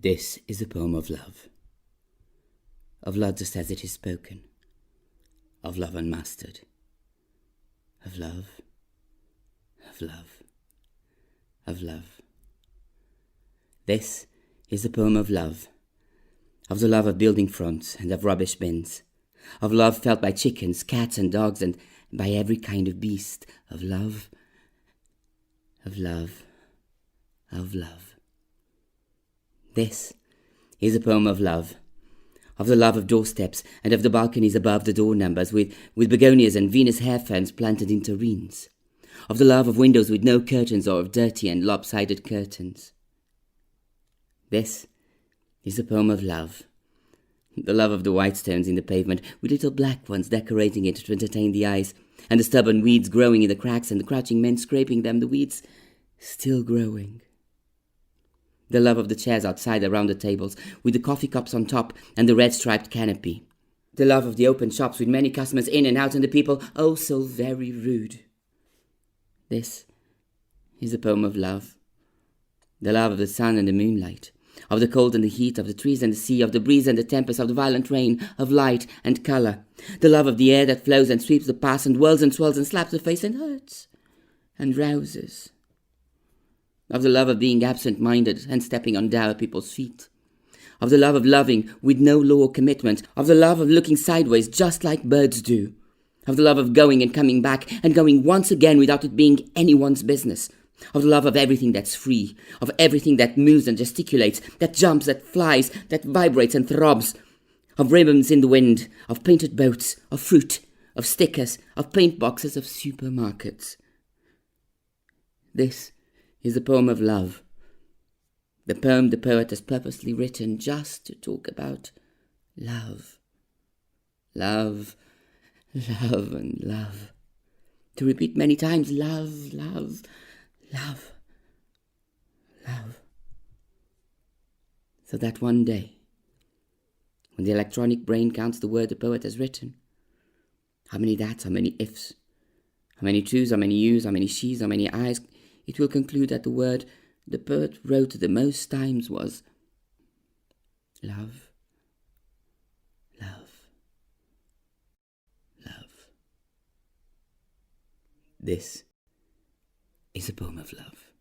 This is a poem of love just as it is spoken, of love unmastered, of love, of love, of love. This is a poem of the love of building fronts and of rubbish bins, of love felt by chickens, cats and dogs and by every kind of beast, of love, of love, of love. This is a poem of the love of doorsteps and of the balconies above the door numbers with begonias and Venus hair ferns planted in tureens, of the love of windows with no curtains or of dirty and lopsided curtains. This is a poem of the love of the white stones in the pavement with little black ones decorating it to entertain the eyes, and the stubborn weeds growing in the cracks and the crouching men scraping them, the weeds still growing. The love of the chairs outside around the tables, with the coffee cups on top and the red striped canopy. The love of the open shops with many customers in and out and the people, oh so very rude. This is a poem of the love of the sun and the moonlight, of the cold and the heat, of the trees and the sea, of the breeze and the tempest, of the violent rain, of light and colour. The love of the air that flows and sweeps the past and whirls and swirls and slaps the face and hurts and rouses. Of the love of being absent-minded and stepping on dour people's feet. Of the love of loving with no law or commitment. Of the love of looking sideways just like birds do. Of the love of going and coming back and going once again without it being anyone's business. Of the love of everything that's free. Of everything that moves and gesticulates, that jumps, that flies, that vibrates and throbs. Of ribbons in the wind, of painted boats, of fruit, of stickers, of paint boxes, of supermarkets. This is a poem of love. The poem the poet has purposely written just to talk about love. Love, love and love. To repeat many times, love, love, love, love. So that one day, when the electronic brain counts the word the poet has written, how many that's, how many ifs, how many twos, how many yous, how many she's, how many I's, it will conclude that the word the poet wrote the most times was love, love, love. This is a poem of love.